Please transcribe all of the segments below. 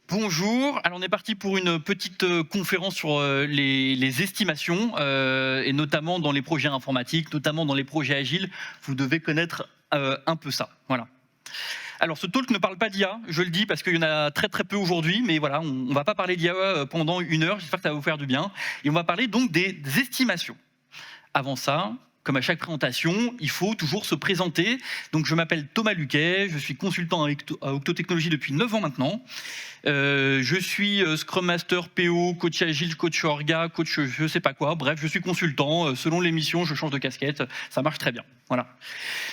Bonjour, alors on est parti pour une petite conférence sur les estimations, et notamment dans les projets informatiques, notamment dans les projets agiles. Vous devez connaître un peu ça. Voilà. Alors ce talk ne parle pas d'IA, je le dis parce qu'il y en a très peu aujourd'hui, mais voilà, on ne va pas parler d'IA pendant 1 heure, j'espère que ça va vous faire du bien. Et on va parler donc des estimations. Avant ça, comme à chaque présentation, il faut toujours se présenter. Donc je m'appelle Thomas Luquet, je suis consultant à Octo Technologies depuis 9 ans maintenant. Je suis Scrum Master, PO, coach agile, coach orga, coach je sais pas quoi. Bref, je suis consultant. Selon les missions, je change de casquette. Ça marche très bien. Voilà.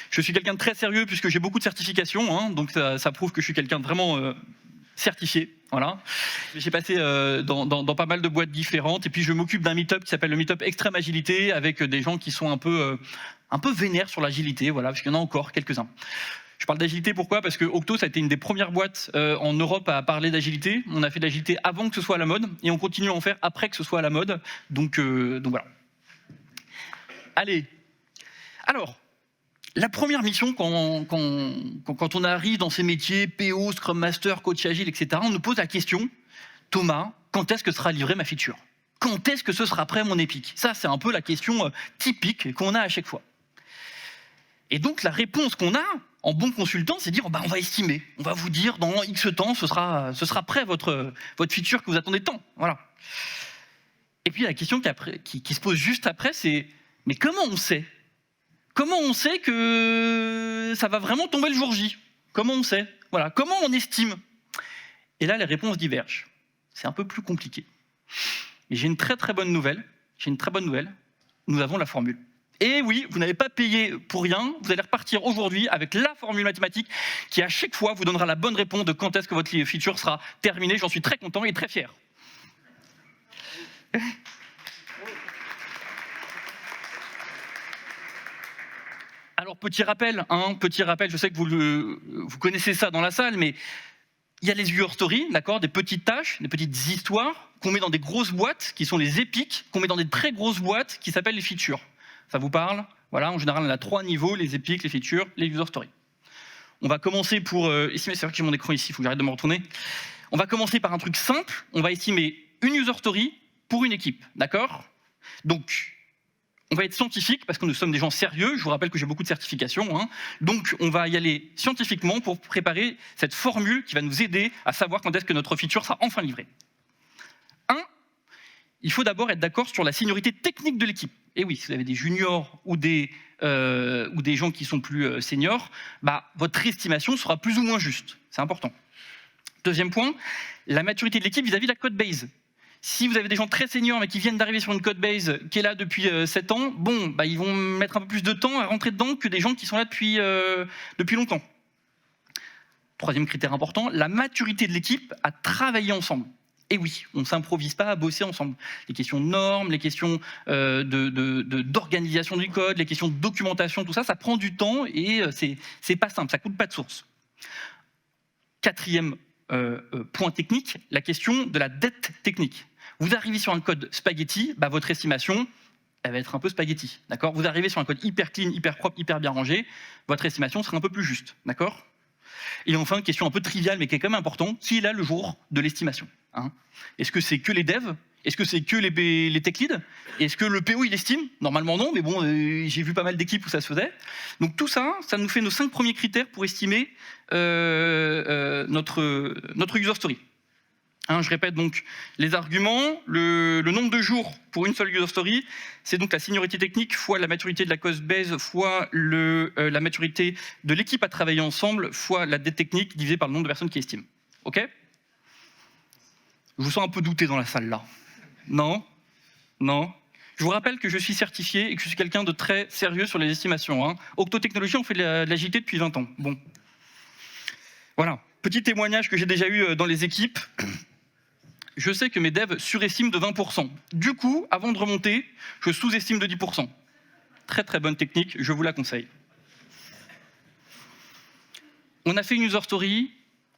Je suis quelqu'un de très sérieux puisque j'ai beaucoup de certifications. Hein, donc ça prouve que je suis quelqu'un de vraiment certifié. Voilà. J'ai passé dans pas mal de boîtes différentes. Et puis je m'occupe d'un meet-up qui s'appelle le meet-up Extrême Agilité avec des gens qui sont un peu vénères sur l'agilité. Voilà, parce qu'il y en a encore quelques-uns. Je parle d'agilité, pourquoi ? Parce que Octo, ça a été une des premières boîtes en Europe à parler d'agilité. On a fait de l'agilité avant que ce soit à la mode, et on continue à en faire après que ce soit à la mode. Donc voilà. Allez. Alors, la première mission, quand on arrive dans ces métiers, PO, Scrum Master, Coach Agile, etc., on nous pose la question, Thomas, quand est-ce que sera livrée ma feature ? Quand est-ce que ce sera prêt mon Epic ? Ça, c'est un peu la question typique qu'on a à chaque fois. Et donc, la réponse qu'on a, en bon consultant, c'est dire, on va estimer. On va vous dire, dans X temps, ce sera prêt votre feature que vous attendez tant. Voilà. Et puis, la question qui se pose juste après, c'est, mais comment on sait ? Comment on sait que ça va vraiment tomber le jour J ? Comment on sait ? Voilà. Comment on estime ? Et là, les réponses divergent. C'est un peu plus compliqué. Et j'ai une très bonne nouvelle. Nous avons la formule. Et oui, vous n'avez pas payé pour rien, vous allez repartir aujourd'hui avec la formule mathématique qui à chaque fois vous donnera la bonne réponse de quand est-ce que votre feature sera terminée. J'en suis très content et très fier. Alors petit rappel, je sais que vous connaissez ça dans la salle, mais il y a les user stories, d'accord, des petites tâches, des petites histoires qu'on met dans des grosses boîtes qui sont les épiques, qu'on met dans des très grosses boîtes qui s'appellent les features. Ça vous parle ? Voilà, en général, on a 3 niveaux, les épiques, les features, les user stories. On va commencer pour estimer, c'est vrai que j'ai mon écran ici, il faut que j'arrête de me retourner. On va commencer par un truc simple, on va estimer une user story pour une équipe, d'accord ? Donc, on va être scientifique, parce que nous sommes des gens sérieux, je vous rappelle que j'ai beaucoup de certifications, hein. Donc on va y aller scientifiquement pour préparer cette formule qui va nous aider à savoir quand est-ce que notre feature sera enfin livrée. Il faut d'abord être d'accord sur la seniorité technique de l'équipe. Et oui, si vous avez des juniors ou des gens qui sont plus seniors, votre estimation sera plus ou moins juste. C'est important. Deuxième point, la maturité de l'équipe vis-à-vis de la code base. Si vous avez des gens très seniors mais qui viennent d'arriver sur une code base qui est là depuis 7 ans, ils vont mettre un peu plus de temps à rentrer dedans que des gens qui sont là depuis longtemps. Troisième critère important, la maturité de l'équipe à travailler ensemble. Et oui, on ne s'improvise pas à bosser ensemble. Les questions de normes, les questions d'organisation du code, les questions de documentation, tout ça, ça prend du temps et c'est pas simple, ça coûte pas de source. Quatrième point technique, la question de la dette technique. Vous arrivez sur un code spaghetti, votre estimation, elle va être un peu spaghetti, d'accord ? Vous arrivez sur un code hyper clean, hyper propre, hyper bien rangé, votre estimation sera un peu plus juste, d'accord ? Et enfin, une question un peu triviale, mais qui est quand même importante, qui est là le jour de l'estimation, hein ? Est-ce que c'est que les devs ? Est-ce que c'est que les tech leads ? Est-ce que le PO, il estime ? Normalement non, mais bon, j'ai vu pas mal d'équipes où ça se faisait. Donc tout ça, ça nous fait nos 5 premiers critères pour estimer notre user story. Hein, je répète donc les arguments, le nombre de jours pour une seule user story, c'est donc la seniorité technique fois la maturité de la code base fois la maturité de l'équipe à travailler ensemble fois la dette technique divisée par le nombre de personnes qui estiment. Ok ? Je vous sens un peu douté dans la salle là. Non ? Je vous rappelle que je suis certifié et que je suis quelqu'un de très sérieux sur les estimations. Hein. Octo Technologies, on fait de l'agilité depuis 20 ans. Bon. Voilà. Petit témoignage que j'ai déjà eu dans les équipes. Je sais que mes devs surestiment de 20%. Du coup, avant de remonter, je sous-estime de 10%. Très bonne technique, je vous la conseille. On a fait une user story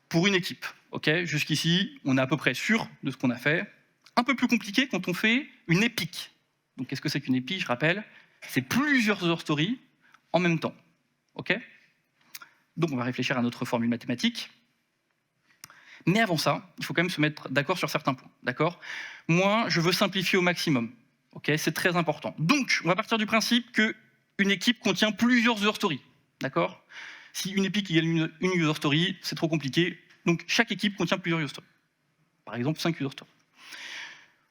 pour une équipe. Okay, jusqu'ici, on est à peu près sûr de ce qu'on a fait. Un peu plus compliqué quand on fait une épique. Donc, qu'est-ce que c'est qu'une épique ? Je rappelle, c'est plusieurs user stories en même temps. ok? Donc on va réfléchir à notre formule mathématique. Mais avant ça, il faut quand même se mettre d'accord sur certains points, d'accord? Moi, je veux simplifier au maximum, ok? C'est très important. Donc, on va partir du principe qu'une équipe contient plusieurs user stories, d'accord? Si une épique égale une user story, c'est trop compliqué. Donc, chaque équipe contient plusieurs user stories. Par exemple, 5 user stories.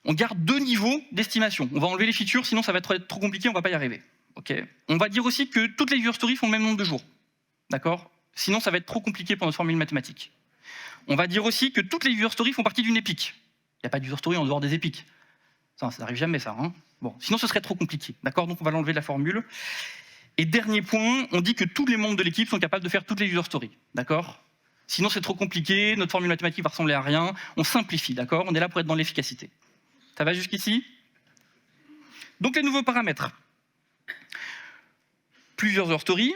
On garde 2 niveaux d'estimation. On va enlever les features, sinon ça va être trop compliqué, on ne va pas y arriver. Okay. On va dire aussi que toutes les user stories font le même nombre de jours. D'accord? Sinon, ça va être trop compliqué pour notre formule mathématique. On va dire aussi que toutes les user stories font partie d'une épique. Il n'y a pas d'user story en dehors des épiques. Ça n'arrive jamais, ça. Hein, bon, sinon, ce serait trop compliqué. D'accord? Donc, on va l'enlever de la formule. Et dernier point, on dit que tous les membres de l'équipe sont capables de faire toutes les user stories. D'accord? Sinon, c'est trop compliqué, notre formule mathématique va ressembler à rien. On simplifie, d'accord? On est là pour être dans l'efficacité. Ça va jusqu'ici? Donc, les nouveaux paramètres. Plusieurs user stories,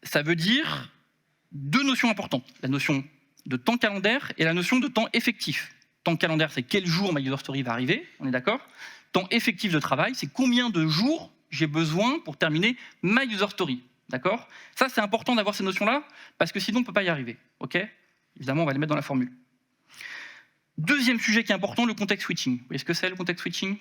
ça veut dire 2 notions importantes. La notion de temps calendaire et la notion de temps effectif. Temps calendaire, c'est quel jour ma user story va arriver, on est d'accord? Temps effectif de travail, c'est combien de jours j'ai besoin pour terminer ma user story, d'accord? Ça, c'est important d'avoir ces notions-là, parce que sinon, on ne peut pas y arriver, ok? Évidemment, on va les mettre dans la formule. Deuxième sujet qui est important, le context switching. Vous voyez ce que c'est, le context switching?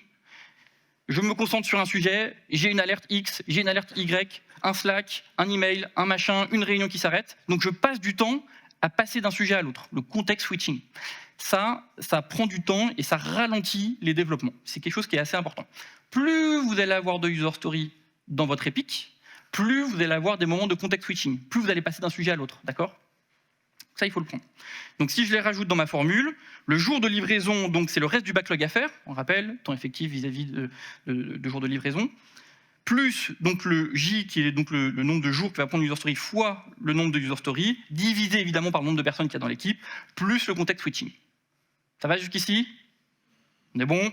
Je me concentre sur un sujet, j'ai une alerte X, j'ai une alerte Y, un Slack, un email, un machin, une réunion qui s'arrête. Donc, je passe du temps à passer d'un sujet à l'autre, le context switching. Ça prend du temps et ça ralentit les développements. C'est quelque chose qui est assez important. Plus vous allez avoir de user story dans votre épique, plus vous allez avoir des moments de context switching, plus vous allez passer d'un sujet à l'autre, d'accord? Ça, il faut le prendre. Donc, si je les rajoute dans ma formule, le jour de livraison, donc c'est le reste du backlog à faire, on rappelle, temps effectif vis-à-vis de jour de livraison, plus donc le J, qui est donc le nombre de jours que va prendre une user story, fois le nombre de user story, divisé évidemment par le nombre de personnes qu'il y a dans l'équipe, plus le context switching. Ça va jusqu'ici? On est bon?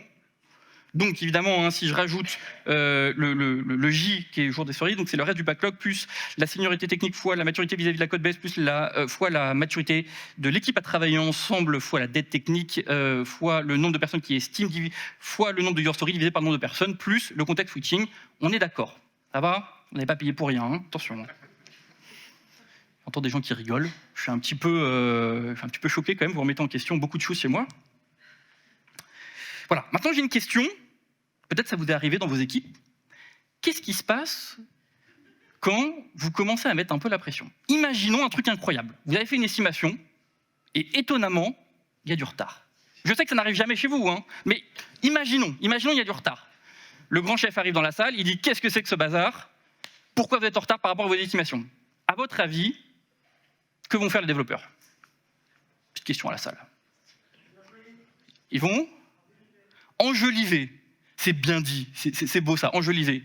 Donc évidemment, hein, si je rajoute le J qui est jour des stories, donc c'est le reste du backlog plus la seniorité technique fois la maturité vis-à-vis de la code base plus fois la maturité de l'équipe à travailler ensemble fois la dette technique fois le nombre de personnes qui estiment fois le nombre de user stories divisé par le nombre de personnes plus le context switching. On est d'accord? Ça va? On n'est pas payé pour rien, hein, attention. J'entends des gens qui rigolent. Je suis un petit peu choqué quand même. Vous remettez en question beaucoup de choses chez moi. Voilà. Maintenant, j'ai une question. Peut-être ça vous est arrivé dans vos équipes. Qu'est-ce qui se passe quand vous commencez à mettre un peu la pression? Imaginons un truc incroyable. Vous avez fait une estimation et étonnamment, il y a du retard. Je sais que ça n'arrive jamais chez vous, hein, mais imaginons, il y a du retard. Le grand chef arrive dans la salle, il dit « Qu'est-ce que c'est que ce bazar? Pourquoi vous êtes en retard par rapport à vos estimations ?» À votre avis, que vont faire les développeurs? Petite question à la salle. Ils vont enjoliver. C'est bien dit, c'est beau ça, enjoliver.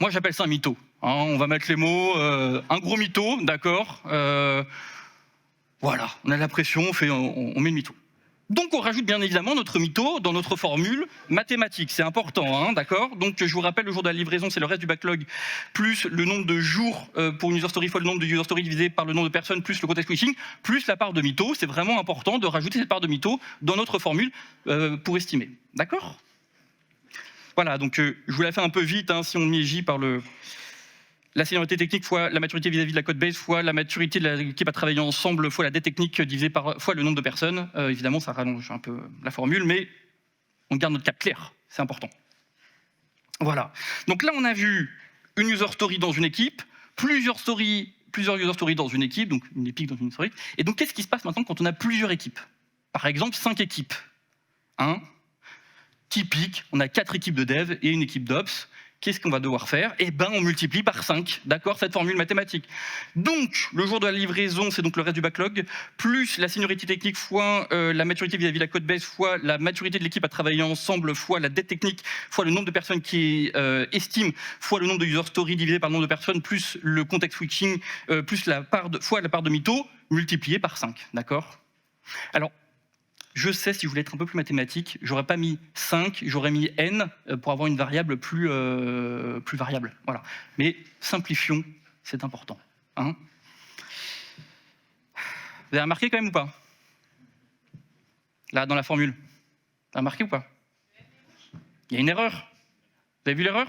Moi j'appelle ça un mytho. Hein, on va mettre les mots, un gros mytho, d'accord. Voilà, on a la pression, on met le mytho. Donc on rajoute bien évidemment notre mytho dans notre formule mathématique, c'est important, hein, d'accord. Donc je vous rappelle, le jour de la livraison, c'est le reste du backlog, plus le nombre de jours pour une user story fois le nombre de user story divisé par le nombre de personnes, plus le context switching, plus la part de mytho. C'est vraiment important de rajouter cette part de mytho dans notre formule pour estimer, d'accord. Voilà, donc je vous la fais un peu vite, hein, si on met J par la seniorité technique fois la maturité vis-à-vis de la code base fois la maturité de l'équipe à travailler ensemble fois la dette technique divisé par fois le nombre de personnes. Évidemment, ça rallonge un peu la formule, mais on garde notre cap clair, c'est important. Voilà. Donc là, on a vu une user story dans une équipe, plusieurs user stories dans une équipe, donc une épique dans une story. Et donc, qu'est-ce qui se passe maintenant quand on a plusieurs équipes? Par exemple, 5 équipes. Hein, typique, on a 4 équipes de dev et une équipe d'ops. Qu'est-ce qu'on va devoir faire? Eh ben, on multiplie par 5, d'accord, cette formule mathématique. Donc, le jour de la livraison, c'est donc le reste du backlog, plus la seniorité technique fois la maturité vis-à-vis de la code base, fois la maturité de l'équipe à travailler ensemble, fois la dette technique, fois le nombre de personnes qui estiment, fois le nombre de user stories divisé par le nombre de personnes, plus le context switching, plus fois la part de mytho, multiplié par 5, d'accord? Alors, je sais, si je voulais être un peu plus mathématique, j'aurais pas mis 5, j'aurais mis n pour avoir une variable plus variable. Voilà. Mais simplifions, c'est important. Hein, vous avez remarqué quand même ou pas? Là, dans la formule. Vous avez remarqué ou pas? Il y a une erreur. Vous avez vu l'erreur?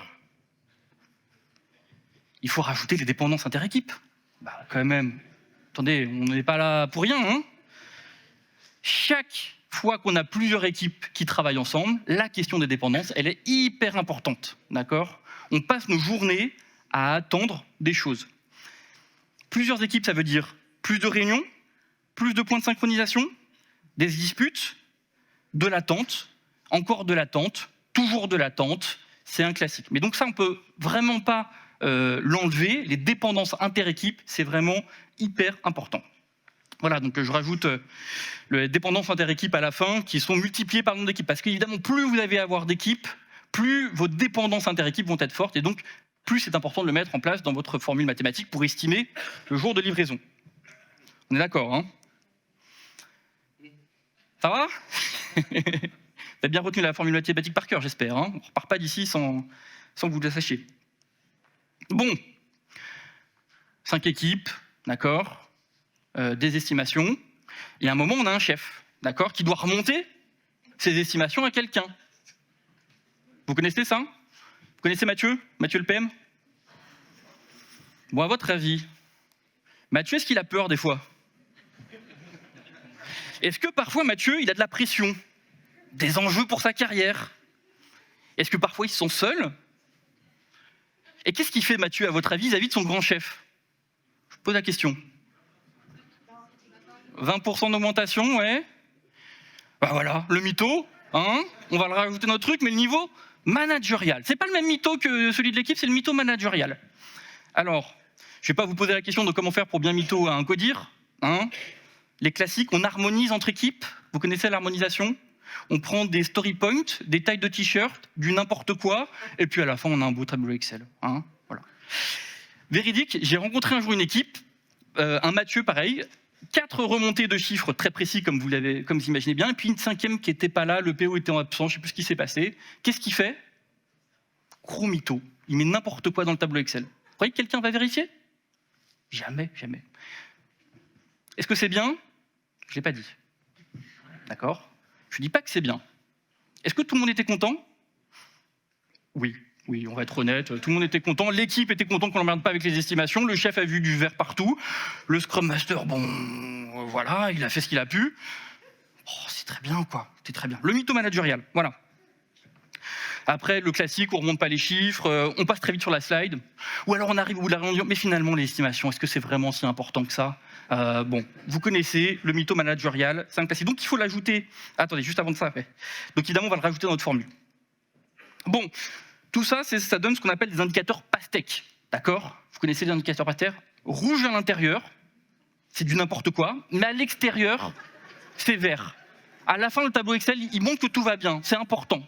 il faut rajouter les dépendances inter-équipes. Bah, quand même, attendez, on n'est pas là pour rien, hein. Chaque fois qu'on a plusieurs équipes qui travaillent ensemble, la question des dépendances, elle est hyper importante, d'accord? On passe nos journées à attendre des choses. Plusieurs équipes, ça veut dire plus de réunions, plus de points de synchronisation, des disputes, de l'attente, encore de l'attente, toujours de l'attente, c'est un classique. Mais donc ça, on peut vraiment pas l'enlever. Les dépendances inter-équipes, c'est vraiment hyper important. Voilà, donc je rajoute les dépendances inter-équipes à la fin, qui sont multipliées par le nombre d'équipes. Parce qu'évidemment, plus vous allez avoir d'équipes, plus vos dépendances inter-équipes vont être fortes, et donc plus c'est important de le mettre en place dans votre formule mathématique pour estimer le jour de livraison. On est d'accord, hein? Ça va? Vous avez bien retenu la formule mathématique par cœur, j'espère, hein? On ne repart pas d'ici sans que vous le sachiez. Bon, 5 équipes, d'accord, des estimations, et à un moment, on a un chef, d'accord, qui doit remonter ses estimations à quelqu'un. Vous connaissez ça? Vous connaissez Mathieu? Mathieu le PM? Bon, à votre avis, Mathieu, est-ce qu'il a peur des fois? Est-ce que parfois Mathieu, il a de la pression? Des enjeux pour sa carrière? Est-ce que parfois il se sent seul? Et qu'est-ce qu'il fait Mathieu, à votre avis, vis-à-vis de son grand chef? Je pose la question. 20% d'augmentation, ouais. Bah voilà, le mytho, hein, on va le rajouter notre truc, mais le niveau managérial. C'est pas le même mytho que celui de l'équipe, c'est le mytho managérial. Alors, je vais pas vous poser la question de comment faire pour bien mytho à un codir, hein. Les classiques, on harmonise entre équipes. Vous connaissez l'harmonisation? On prend des story points, des tailles de t-shirt, du n'importe quoi, et puis à la fin, on a un beau tableau Excel. Hein, voilà. Véridique, j'ai rencontré un jour une équipe, un Mathieu pareil, 4 remontées de chiffres très précis comme vous imaginez bien, et puis une 5e qui n'était pas là, le PO était absent, je ne sais plus ce qui s'est passé. Qu'est-ce qu'il fait? Gros mytho. Il met n'importe quoi dans le tableau Excel. Vous croyez que quelqu'un va vérifier? Jamais, jamais. Est-ce que c'est bien? Je ne l'ai pas dit. D'accord? Je ne dis pas que c'est bien. Est-ce que tout le monde était content? Oui, oui, on va être honnête, tout le monde était content, l'équipe était contente qu'on n'emmerde pas avec les estimations, le chef a vu du vert partout, le Scrum Master, bon, voilà, il a fait ce qu'il a pu. Oh, c'est très bien, quoi, c'est très bien. Le mytho managérial, voilà. Après, le classique, on ne remonte pas les chiffres, on passe très vite sur la slide, ou alors on arrive au bout de la réunion, mais finalement, les estimations, est-ce que c'est vraiment si important que ça? Bon, vous connaissez le mytho managérial, c'est un classique. Donc, il faut l'ajouter. Attendez, juste avant de ça, après. Donc, évidemment, on va le rajouter dans notre formule. Bon, tout ça, ça donne ce qu'on appelle des indicateurs pastèques. D'accord? Vous connaissez les indicateurs pastèques? Rouge à l'intérieur, c'est du n'importe quoi, mais à l'extérieur, c'est vert. À la fin, le tableau Excel, il montre que tout va bien, c'est important.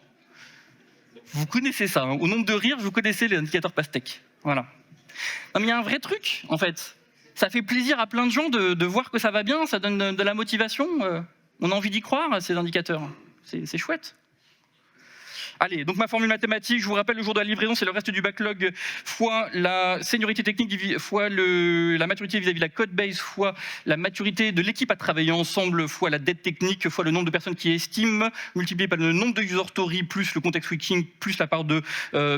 Vous connaissez ça, hein. Au nombre de rires, vous connaissez les indicateurs pastèques. Voilà. Non, mais il y a un vrai truc, en fait. Ça fait plaisir à plein de gens de voir que ça va bien, ça donne de la motivation. On a envie d'y croire, à ces indicateurs. C'est chouette. Allez, donc ma formule mathématique, je vous rappelle, le jour de la livraison, c'est le reste du backlog fois la seniorité technique fois la maturité vis-à-vis de la code base fois la maturité de l'équipe à travailler ensemble fois la dette technique fois le nombre de personnes qui estiment, multiplié par le nombre de user stories plus le context switching plus la part de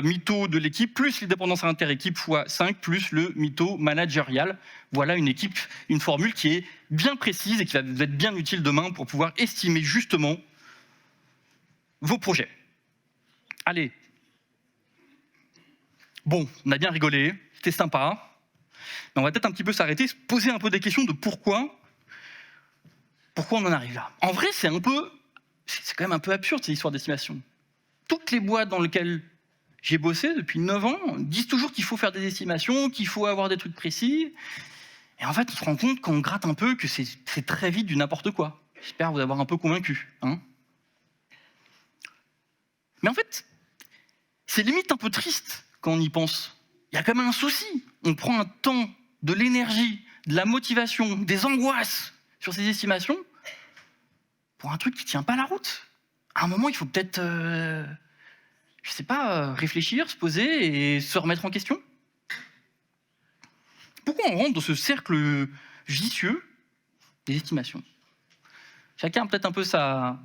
mytho de l'équipe plus les dépendances inter-équipe fois 5 plus le mytho managérial. Voilà une équipe, une formule qui est bien précise et qui va vous être bien utile demain pour pouvoir estimer justement vos projets. Allez. Bon, on a bien rigolé, c'était sympa. Mais on va peut-être un petit peu s'arrêter, se poser un peu des questions de pourquoi on en arrive là. En vrai, c'est quand même un peu absurde ces histoires d'estimation. Toutes les boîtes dans lesquelles j'ai bossé depuis 9 ans disent toujours qu'il faut faire des estimations, qu'il faut avoir des trucs précis. Et en fait, on se rend compte quand on gratte un peu que c'est très vite du n'importe quoi. J'espère vous avoir un peu convaincu. Hein. Mais en fait, c'est limite un peu triste quand on y pense. Il y a quand même un souci. On prend un temps, de l'énergie, de la motivation, des angoisses sur ces estimations pour un truc qui ne tient pas la route. À un moment, il faut peut-être, je sais pas, réfléchir, se poser et se remettre en question. Pourquoi on rentre dans ce cercle vicieux des estimations? Chacun a peut-être un peu sa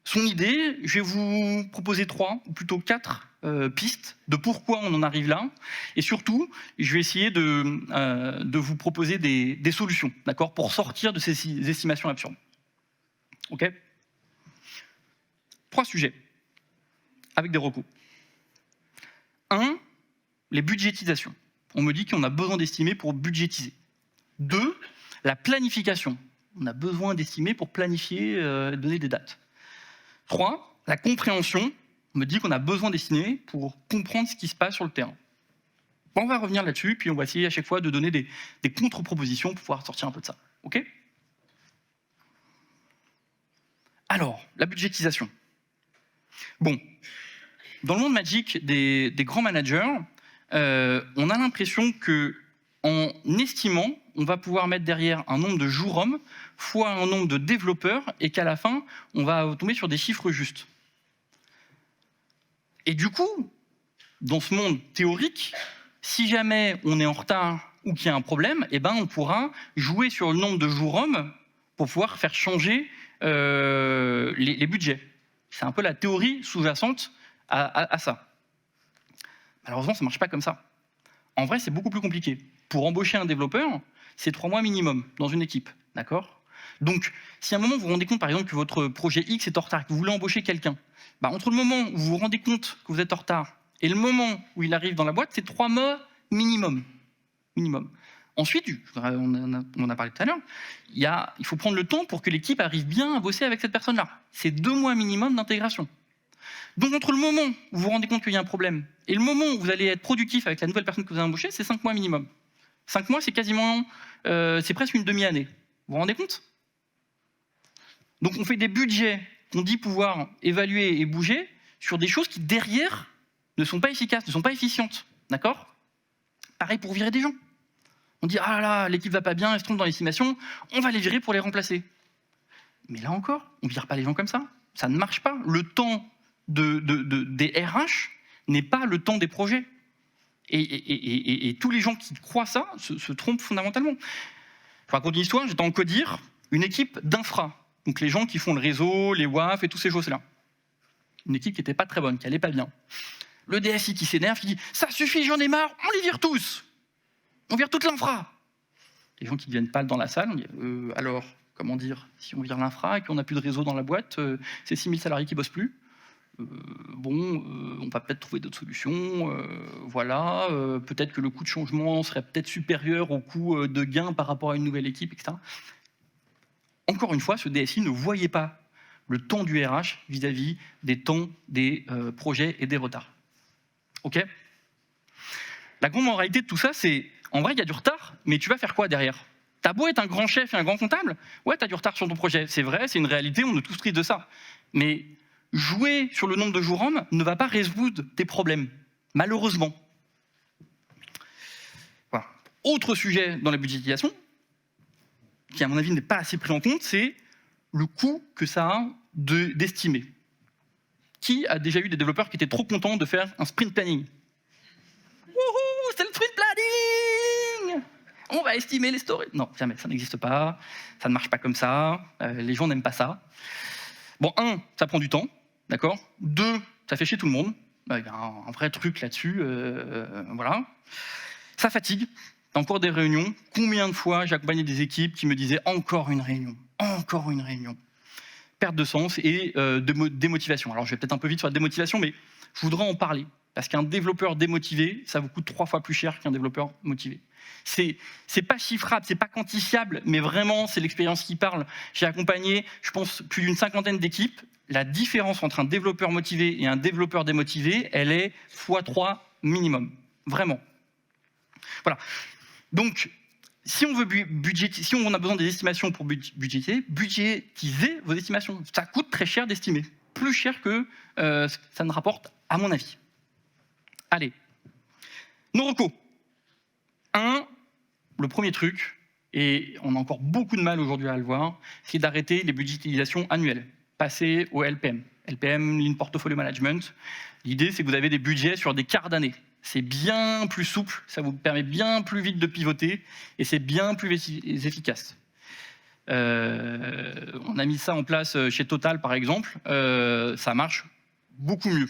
Son idée, je vais vous proposer 3, ou plutôt 4 pistes de pourquoi on en arrive là. Et surtout, je vais essayer de vous proposer des solutions, d'accord, pour sortir de ces estimations absurdes. OK ? 3 sujets, avec des recours. 1, les budgétisations. On me dit qu'on a besoin d'estimer pour budgétiser. 2, la planification. On a besoin d'estimer pour planifier, donner des dates. 3, la compréhension. On me dit qu'on a besoin d'estimer pour comprendre ce qui se passe sur le terrain. Bon, on va revenir là-dessus, puis on va essayer à chaque fois de donner des contre-propositions pour pouvoir sortir un peu de ça. OK ? Alors, la budgétisation. Bon, dans le monde magique des grands managers, on a l'impression qu'en estimant, on va pouvoir mettre derrière un nombre de jours hommes fois un nombre de développeurs et qu'à la fin, on va tomber sur des chiffres justes. Et du coup, dans ce monde théorique, si jamais on est en retard ou qu'il y a un problème, eh ben on pourra jouer sur le nombre de jours hommes pour pouvoir faire changer les budgets. C'est un peu la théorie sous-jacente à ça. Malheureusement, ça ne marche pas comme ça. En vrai, c'est beaucoup plus compliqué. Pour embaucher un développeur, c'est 3 mois minimum dans une équipe. D'accord ? Donc, si à un moment vous vous rendez compte, par exemple, que votre projet X est en retard, que vous voulez embaucher quelqu'un, bah, entre le moment où vous vous rendez compte que vous êtes en retard et le moment où il arrive dans la boîte, c'est 3 mois minimum. Ensuite, on en a parlé tout à l'heure, il faut prendre le temps pour que l'équipe arrive bien à bosser avec cette personne-là. C'est 2 mois minimum d'intégration. Donc, entre le moment où vous vous rendez compte qu'il y a un problème et le moment où vous allez être productif avec la nouvelle personne que vous avez embauchée, c'est 5 mois minimum. 5 mois, c'est quasiment, c'est presque une demi-année. Vous vous rendez compte ? Donc, on fait des budgets qu'on dit pouvoir évaluer et bouger sur des choses qui, derrière, ne sont pas efficaces, ne sont pas efficientes. D'accord ? Pareil pour virer des gens. On dit, ah là là, l'équipe va pas bien, elle se trompe dans l'estimation, on va les virer pour les remplacer. Mais là encore, on ne vire pas les gens comme ça. Ça ne marche pas. Le temps des RH n'est pas le temps des projets. Et tous les gens qui croient ça se trompent fondamentalement. Je vous raconte une histoire, j'étais en Codir, une équipe d'infra. Donc les gens qui font le réseau, les WAF et toutes ces choses-là. Une équipe qui n'était pas très bonne, qui n'allait pas bien. Le DSI qui s'énerve, qui dit « Ça suffit, j'en ai marre, on les vire tous. On vire toute l'infra. » Les gens qui deviennent pâles dans la salle, on dit « Alors, comment dire, si on vire l'infra et qu'on n'a plus de réseau dans la boîte, c'est 6000 salariés qui ne bossent plus. On va peut-être trouver d'autres solutions. Voilà, peut-être que le coût de changement serait peut-être supérieur au coût de gain par rapport à une nouvelle équipe, etc. » Encore une fois, ce DSI ne voyait pas le temps du RH vis-à-vis des temps des projets et des retards. OK ? La grande moralité de tout ça, c'est, en vrai, il y a du retard, mais tu vas faire quoi derrière ? T'as beau être un grand chef et un grand comptable, ouais, t'as du retard sur ton projet. C'est vrai, c'est une réalité, on est tous tristes de ça. Mais jouer sur le nombre de jours hommes ne va pas résoudre tes problèmes, malheureusement. Voilà. Autre sujet dans la budgétisation, qui à mon avis n'est pas assez pris en compte, c'est le coût que ça a d'estimer. Qui a déjà eu des développeurs qui étaient trop contents de faire un sprint planning ? Wouhou, c'est le sprint planning ! On va estimer les stories. Non, jamais, ça n'existe pas, ça ne marche pas comme ça, les gens n'aiment pas ça. Bon, 1, ça prend du temps, d'accord ? 2, ça fait chier tout le monde. Il y a un vrai truc là-dessus, voilà. Ça fatigue. T'as encore des réunions. Combien de fois j'ai accompagné des équipes qui me disaient « Encore une réunion, encore une réunion ». Perte de sens et démotivation. Alors, je vais peut-être un peu vite sur la démotivation, mais je voudrais en parler. Parce qu'un développeur démotivé, ça vous coûte 3 fois plus cher qu'un développeur motivé. C'est pas chiffrable, c'est pas quantifiable, mais vraiment, c'est l'expérience qui parle. J'ai accompagné, je pense, plus d'une 50aine d'équipes. La différence entre un développeur motivé et un développeur démotivé, elle est x3 minimum. Vraiment. Voilà. Donc, si on a besoin des estimations pour budgétiser vos estimations. Ça coûte très cher d'estimer. Plus cher que ça ne rapporte, à mon avis. Allez. Nos recos. 1, le premier truc, et on a encore beaucoup de mal aujourd'hui à le voir, c'est d'arrêter les budgétisations annuelles. Passer au LPM. LPM, Lean Portfolio Management. L'idée, c'est que vous avez des budgets sur des quarts d'année. C'est bien plus souple, ça vous permet bien plus vite de pivoter, et c'est bien plus efficace. On a mis ça en place chez Total, par exemple. Ça marche beaucoup mieux.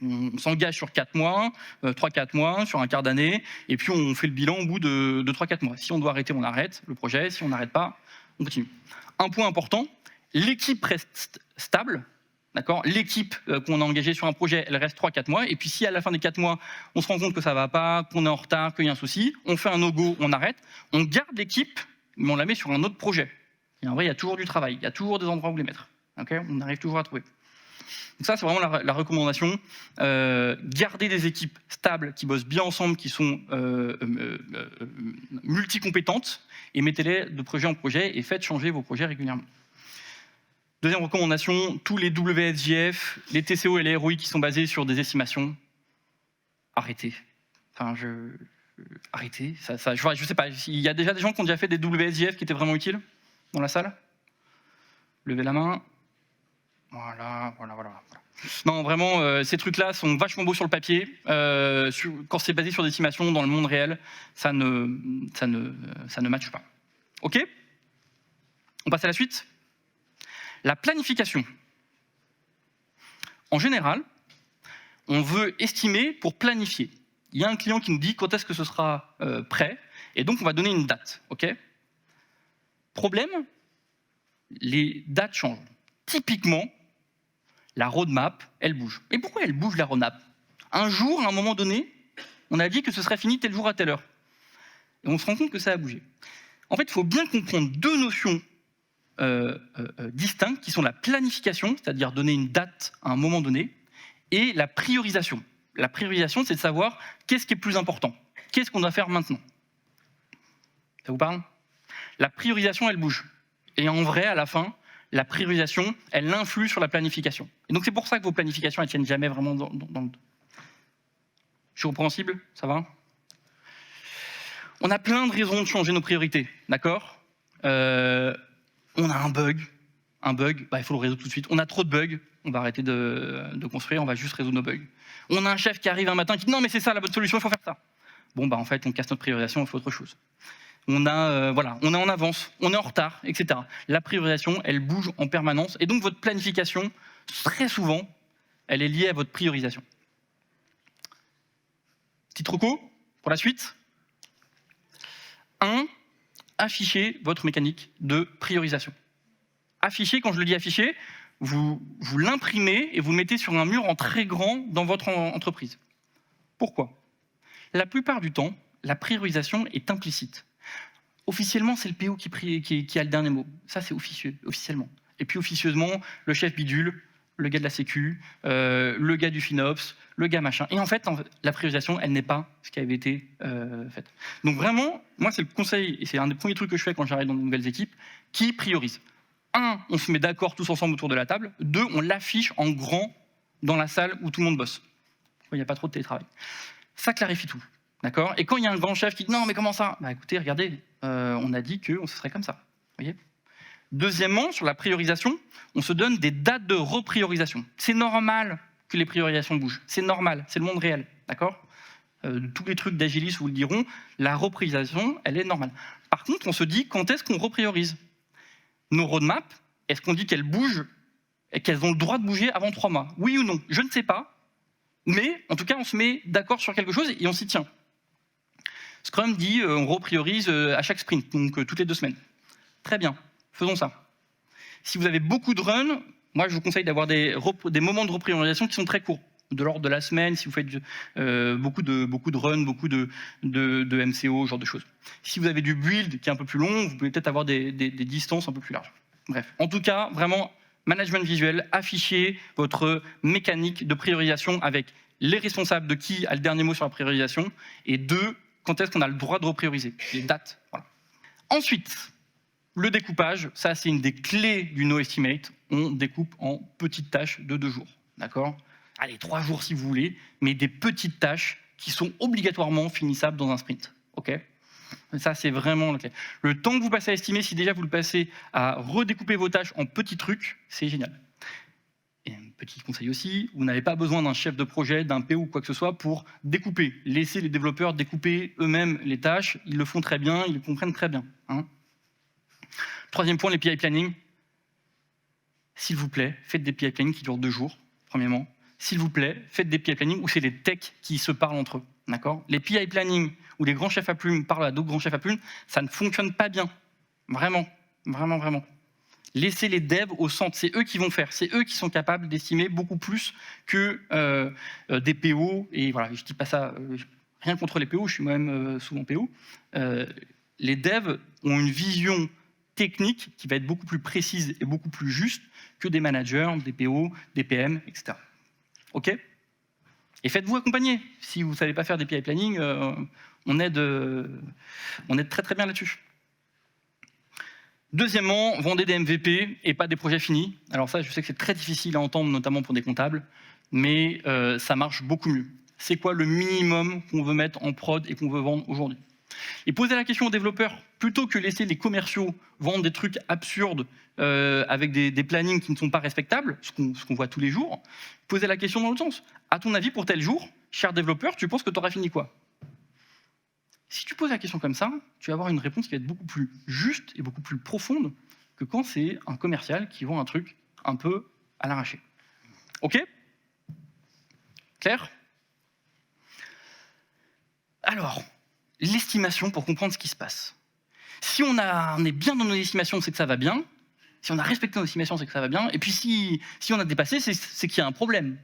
On s'engage sur 4 mois, 3-4 mois, sur un quart d'année, et puis on fait le bilan au bout de 3-4 mois. Si on doit arrêter, on arrête le projet. Si on n'arrête pas, on continue. Un point important, l'équipe reste stable. D'accord ? L'équipe qu'on a engagée sur un projet, elle reste 3-4 mois. Et puis si à la fin des 4 mois, on se rend compte que ça ne va pas, qu'on est en retard, qu'il y a un souci, on fait un no-go, on arrête. On garde l'équipe, mais on la met sur un autre projet. Et en vrai, il y a toujours du travail, il y a toujours des endroits où les mettre. Okay ? On arrive toujours à trouver. Donc ça, c'est vraiment la recommandation. Gardez des équipes stables qui bossent bien ensemble, qui sont multicompétentes, et mettez-les de projet en projet et faites changer vos projets régulièrement. Deuxième recommandation, tous les WSJF, les TCO et les ROI qui sont basés sur des estimations, arrêtez. Enfin, arrêtez. Je sais pas, il y a déjà des gens qui ont déjà fait des WSJF qui étaient vraiment utiles dans la salle ? Levez la main. Voilà. Non, vraiment, ces trucs-là sont vachement beaux sur le papier. Quand c'est basé sur des estimations dans le monde réel, ça ne matche pas. OK ? On passe à la suite ? La planification. En général, on veut estimer pour planifier. Il y a un client qui nous dit quand est-ce que ce sera prêt, et donc on va donner une date. OK ? Problème, les dates changent. Typiquement, la roadmap, elle bouge. Et pourquoi elle bouge, la roadmap ? Un jour, à un moment donné, on a dit que ce serait fini tel jour à telle heure. Et on se rend compte que ça a bougé. En fait, il faut bien comprendre deux notions distinctes, qui sont la planification, c'est-à-dire donner une date à un moment donné, et la priorisation. La priorisation, c'est de savoir qu'est-ce qui est plus important, qu'est-ce qu'on doit faire maintenant. Ça vous parle ? La priorisation, elle bouge. Et en vrai, à la fin, la priorisation, elle influe sur la planification. Et donc c'est pour ça que vos planifications, elles tiennent jamais vraiment dans le dos. Je suis compréhensible ? Ça va ? On a plein de raisons de changer nos priorités, d'accord ? On a un bug, il faut le résoudre tout de suite. On a trop de bugs, on va arrêter de construire, on va juste résoudre nos bugs. On a un chef qui arrive un matin qui dit « Non, mais c'est ça la bonne solution, il faut faire ça ». Bon, en fait, on casse notre priorisation, on fait autre chose. On est en avance, on est en retard, etc. La priorisation, elle bouge en permanence. Et donc, votre planification, très souvent, elle est liée à votre priorisation. Petit reco pour la suite. 1. Affichez votre mécanique de priorisation. Afficher, quand je le dis afficher, vous l'imprimez et vous le mettez sur un mur en très grand dans votre entreprise. Pourquoi ? La plupart du temps, la priorisation est implicite. Officiellement, c'est le PO qui a le dernier mot. Ça, c'est officiellement. Et puis, officieusement, le chef bidule, le gars de la sécu, le gars du FinOps, le gars machin. Et en fait, la priorisation, elle n'est pas ce qui avait été fait. Donc vraiment, moi, c'est le conseil, et c'est un des premiers trucs que je fais quand j'arrive dans de nouvelles équipes, qui priorise. 1, on se met d'accord tous ensemble autour de la table. 2, on l'affiche en grand dans la salle où tout le monde bosse. Il n'y a pas trop de télétravail. Ça clarifie tout. D'accord ? Et quand il y a un grand chef qui dit « Non, mais comment ça ?» Écoutez, regardez, on a dit que ce serait comme ça. Voyez ? Deuxièmement, sur la priorisation, on se donne des dates de repriorisation. C'est normal que les priorisations bougent. C'est normal, c'est le monde réel. D'accord ? Tous les trucs d'Agilis vous le diront, la repriorisation, elle est normale. Par contre, on se dit quand est-ce qu'on repriorise ? Nos roadmaps, est-ce qu'on dit qu'elles bougent et qu'elles ont le droit de bouger avant 3 mois ? Oui ou non ? Je ne sais pas. Mais en tout cas, on se met d'accord sur quelque chose et on s'y tient. Scrum dit on repriorise à chaque sprint, donc toutes les 2 semaines. Très bien, faisons ça. Si vous avez beaucoup de runs, moi je vous conseille d'avoir des moments de repriorisation qui sont très courts, de l'ordre de la semaine, si vous faites beaucoup de runs, beaucoup de MCO, ce genre de choses. Si vous avez du build qui est un peu plus long, vous pouvez peut-être avoir des distances un peu plus larges. Bref, en tout cas, vraiment, management visuel, affichez votre mécanique de priorisation avec les responsables de qui a le dernier mot sur la priorisation, et 2, quand est-ce qu'on a le droit de reprioriser, les dates. Voilà. Ensuite, le découpage, ça c'est une des clés du No Estimate. On découpe en petites tâches de 2 jours. D'accord ? Allez, 3 jours si vous voulez, mais des petites tâches qui sont obligatoirement finissables dans un sprint. Ok ? Ça, c'est vraiment la clé. Le temps que vous passez à estimer, si déjà vous le passez à redécouper vos tâches en petits trucs, c'est génial. Et un petit conseil aussi, vous n'avez pas besoin d'un chef de projet, d'un PO ou quoi que ce soit pour découper. Laissez les développeurs découper eux-mêmes les tâches, ils le font très bien, ils le comprennent très bien. Hein ? Troisième point, les PI planning. S'il vous plaît, faites des PI planning qui durent 2 jours, premièrement. S'il vous plaît, faites des PI planning où c'est les techs qui se parlent entre eux. D'accord ? Les PI planning où les grands chefs à plumes parlent à d'autres grands chefs à plumes, ça ne fonctionne pas bien. Vraiment, vraiment, vraiment. Laissez les devs au centre, c'est eux qui vont faire, c'est eux qui sont capables d'estimer beaucoup plus que des PO. Et voilà, je dis pas ça, rien contre les PO, je suis moi-même souvent PO. Les devs ont une vision technique qui va être beaucoup plus précise et beaucoup plus juste que des managers, des PO, des PM, etc. OK ? Et faites-vous accompagner. Si vous ne savez pas faire des PI planning, on aide très très bien là-dessus. Deuxièmement, vendez des MVP et pas des projets finis. Alors ça, je sais que c'est très difficile à entendre, notamment pour des comptables, mais ça marche beaucoup mieux. C'est quoi le minimum qu'on veut mettre en prod et qu'on veut vendre aujourd'hui ? Et posez la question aux développeurs, plutôt que laisser les commerciaux vendre des trucs absurdes avec des plannings qui ne sont pas respectables, ce qu'on voit tous les jours, posez la question dans l'autre sens. À ton avis, pour tel jour, cher développeur, tu penses que tu auras fini quoi ? Si tu poses la question comme ça, tu vas avoir une réponse qui va être beaucoup plus juste et beaucoup plus profonde que quand c'est un commercial qui vend un truc un peu à l'arraché. OK ? Clair ? Alors, l'estimation pour comprendre ce qui se passe. Si on est bien dans nos estimations, c'est que ça va bien. Si on a respecté nos estimations, c'est que ça va bien. Et puis si on a dépassé, c'est qu'il y a un problème.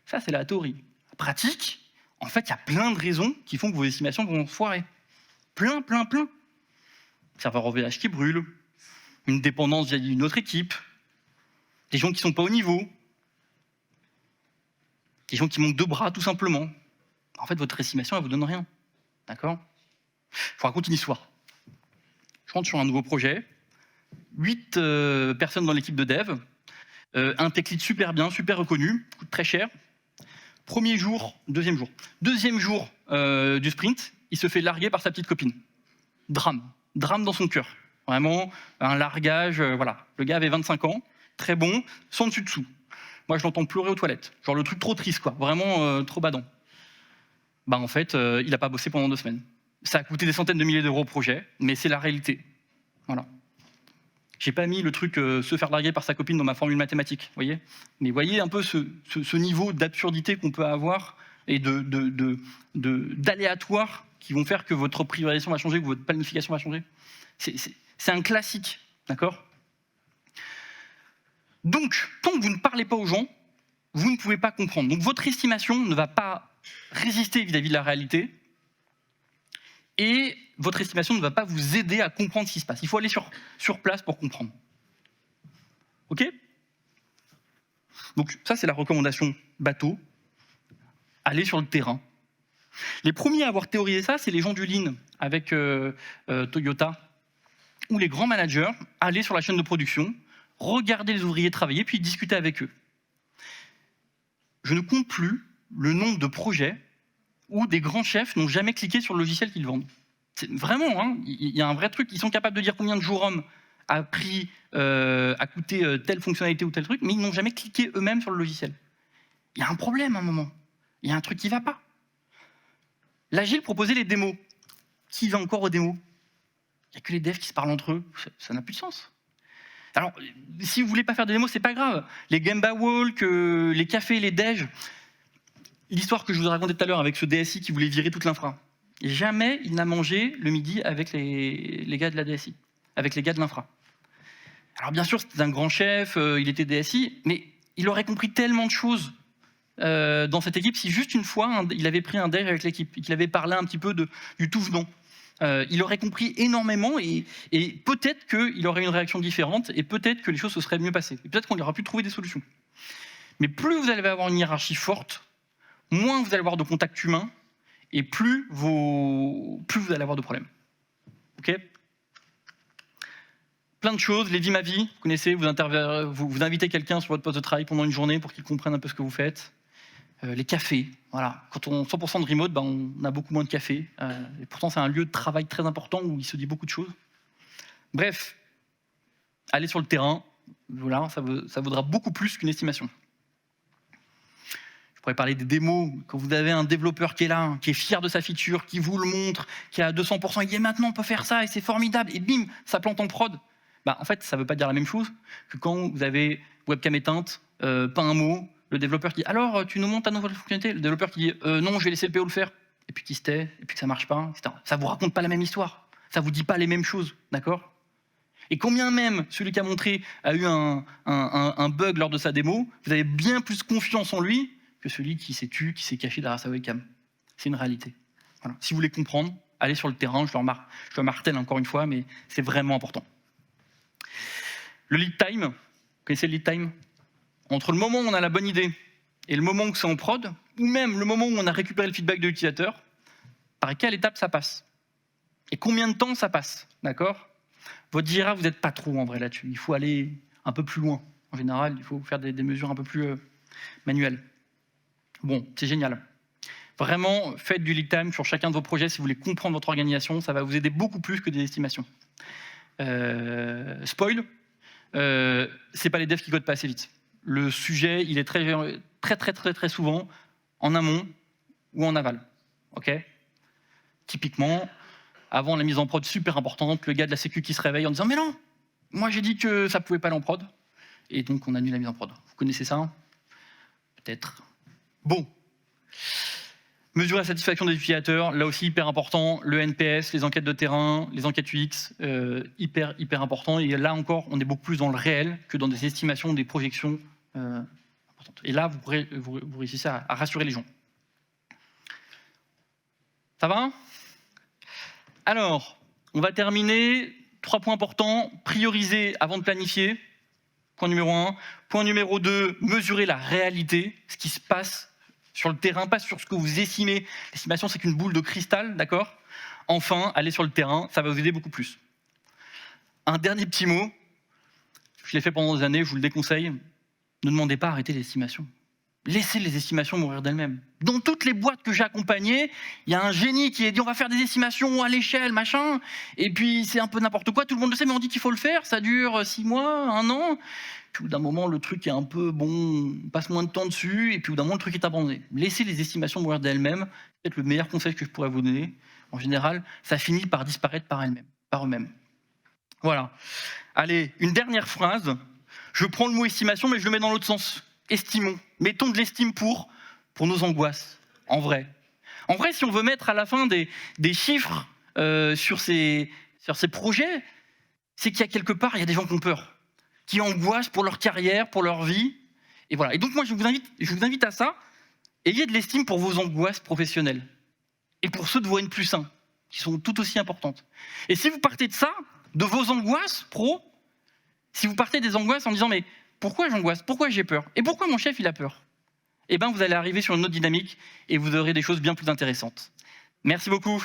Ça, c'est la théorie. La pratique, en fait, il y a plein de raisons qui font que vos estimations vont foirer. Plein. Serveur OVH qui brûle, une dépendance vis-à-vis d'une autre équipe, des gens qui ne sont pas au niveau, des gens qui manquent de bras, tout simplement. En fait, votre estimation, elle ne vous donne rien. D'accord ? Je vous raconte une histoire. Je rentre sur un nouveau projet, 8 personnes dans l'équipe de dev, un tech lead super bien, super reconnu, coûte très cher. Deuxième jour du sprint, il se fait larguer par sa petite copine. Drame dans son cœur. Vraiment, un largage, voilà. Le gars avait 25 ans, très bon, sans dessus-dessous. Moi, je l'entends pleurer aux toilettes. Genre le truc trop triste, quoi. Vraiment trop badant. Bah, en fait, il n'a pas bossé pendant 2 semaines. Ça a coûté des centaines de milliers d'euros au projet, mais c'est la réalité. Voilà. J'ai pas mis le truc se faire larguer par sa copine dans ma formule mathématique, voyez. Mais voyez un peu ce niveau d'absurdité qu'on peut avoir et d'aléatoire qui vont faire que votre priorisation va changer, que votre planification va changer. C'est un classique, d'accord ? Donc, tant que vous ne parlez pas aux gens, vous ne pouvez pas comprendre. Donc, votre estimation ne va pas résister vis-à-vis de la réalité et votre estimation ne va pas vous aider à comprendre ce qui se passe. Il faut aller sur place pour comprendre. OK ? Donc, ça, c'est la recommandation bateau. Allez sur le terrain. Les premiers à avoir théorisé ça, c'est les gens du Lean avec Toyota, où les grands managers allaient sur la chaîne de production, regarder les ouvriers travailler, puis discuter avec eux. Je ne compte plus le nombre de projets où des grands chefs n'ont jamais cliqué sur le logiciel qu'ils vendent. Vraiment, hein, il y a un vrai truc. Ils sont capables de dire combien de jours homme a coûté telle fonctionnalité ou tel truc, mais ils n'ont jamais cliqué eux-mêmes sur le logiciel. Il y a un problème à un moment. Il y a un truc qui ne va pas. L'Agile proposait les démos. Qui va encore aux démos ? Il n'y a que les devs qui se parlent entre eux. Ça n'a plus de sens. Alors, si vous ne voulez pas faire de démos, c'est pas grave. Les Gemba Walk, les cafés, les déj. L'histoire que je vous ai racontée tout à l'heure avec ce DSI qui voulait virer toute l'infra. Jamais il n'a mangé le midi avec les gars de la DSI, avec les gars de l'infra. Alors bien sûr, c'était un grand chef, il était DSI, mais il aurait compris tellement de choses dans cette équipe si juste une fois, il avait pris un déj avec l'équipe, et qu'il avait parlé un petit peu du tout venant. Il aurait compris énormément et peut-être qu'il aurait une réaction différente et peut-être que les choses se seraient mieux passées. Et peut-être qu'on aurait pu trouver des solutions. Mais plus vous allez avoir une hiérarchie forte, moins vous allez avoir de contact humain et plus vous allez avoir de problèmes. OK ? Plein de choses, les vies ma vie, vous connaissez, vous invitez quelqu'un sur votre poste de travail pendant une journée pour qu'il comprenne un peu ce que vous faites. Les cafés, voilà. Quand on 100% de remote, on a beaucoup moins de cafés. Et pourtant, c'est un lieu de travail très important où il se dit beaucoup de choses. Bref, allez sur le terrain, voilà, ça vaudra beaucoup plus qu'une estimation. Je pourrais parler des démos. Quand vous avez un développeur qui est là, qui est fier de sa feature, qui vous le montre, qui est à 200%, il dit maintenant on peut faire ça et c'est formidable, et bim, ça plante en prod. Bah, en fait, ça ne veut pas dire la même chose que quand vous avez webcam éteinte, pas un mot, le développeur qui dit « Alors, tu nous montes ta nouvelle fonctionnalité ?» Le développeur qui dit « Non, je vais laisser le PO le faire. » Et puis qui se tait, et puis que ça ne marche pas, etc. Ça ne vous raconte pas la même histoire. Ça ne vous dit pas les mêmes choses, d'accord? Et combien même celui qui a montré a eu un bug lors de sa démo, vous avez bien plus confiance en lui que celui qui s'est tué, qui s'est caché derrière sa webcam. C'est une réalité. Voilà. Si vous voulez comprendre, allez sur le terrain, je le martèle encore une fois, mais c'est vraiment important. Le lead time, vous connaissez le lead time? Entre le moment où on a la bonne idée et le moment où c'est en prod, ou même le moment où on a récupéré le feedback de l'utilisateur, par quelle étape ça passe? Et combien de temps ça passe, d'accord? Votre Jira, vous n'êtes pas trop en vrai là-dessus. Il faut aller un peu plus loin. En général, il faut faire des mesures un peu plus manuelles. Bon, c'est génial. Vraiment, faites du lead time sur chacun de vos projets si vous voulez comprendre votre organisation. Ça va vous aider beaucoup plus que des estimations. Spoil, c'est pas les devs qui codent pas assez vite. Le sujet, il est très souvent en amont ou en aval. Okay, typiquement, avant la mise en prod super importante, le gars de la sécu qui se réveille en disant « Mais non, moi j'ai dit que ça pouvait pas aller en prod. » Et donc on annule la mise en prod. Vous connaissez ça? Peut-être. Bon. Mesurer la satisfaction des utilisateurs, là aussi hyper important. Le NPS, les enquêtes de terrain, les enquêtes UX, hyper important. Et là encore, on est beaucoup plus dans le réel que dans des estimations, des projections importantes. Et là, vous réussissez à rassurer les gens. Ça va? Alors, on va terminer. 3 points importants. Prioriser avant de planifier. Point numéro 1. Point numéro 2, mesurer la réalité, ce qui se passe sur le terrain, pas sur ce que vous estimez. L'estimation, c'est qu'une boule de cristal, d'accord? Enfin, aller sur le terrain, ça va vous aider beaucoup plus. Un dernier petit mot. Je l'ai fait pendant des années, je vous le déconseille. Ne demandez pas à arrêter l'estimation. Laissez les estimations mourir d'elles-mêmes. Dans toutes les boîtes que j'ai accompagnées, il y a un génie qui a dit on va faire des estimations à l'échelle, machin, et puis c'est un peu n'importe quoi, tout le monde le sait, mais on dit qu'il faut le faire, ça dure 6 mois, 1 an, puis au bout d'un moment, le truc est un peu, bon, on passe moins de temps dessus, et puis au bout d'un moment, le truc est abandonné. Laissez les estimations mourir d'elles-mêmes, c'est peut-être le meilleur conseil que je pourrais vous donner. En général, ça finit par disparaître par eux-mêmes. Voilà. Allez, une dernière phrase. Je prends le mot estimation, mais je le mets dans l'autre sens. Estimons. Mettons de l'estime pour nos angoisses, en vrai. En vrai, si on veut mettre à la fin des chiffres sur ces projets, c'est qu'il y a quelque part, il y a des gens qui ont peur, qui angoissent pour leur carrière, pour leur vie. Et voilà. Et donc moi, je vous invite à ça. Ayez de l'estime pour vos angoisses professionnelles. Et pour ceux de vos N+1, qui sont tout aussi importantes. Et si vous partez de ça, de vos angoisses pro, si vous partez des angoisses en disant « mais pourquoi j'angoisse? Pourquoi j'ai peur? Et pourquoi mon chef il a peur ?» Eh bien, vous allez arriver sur une autre dynamique et vous aurez des choses bien plus intéressantes. Merci beaucoup.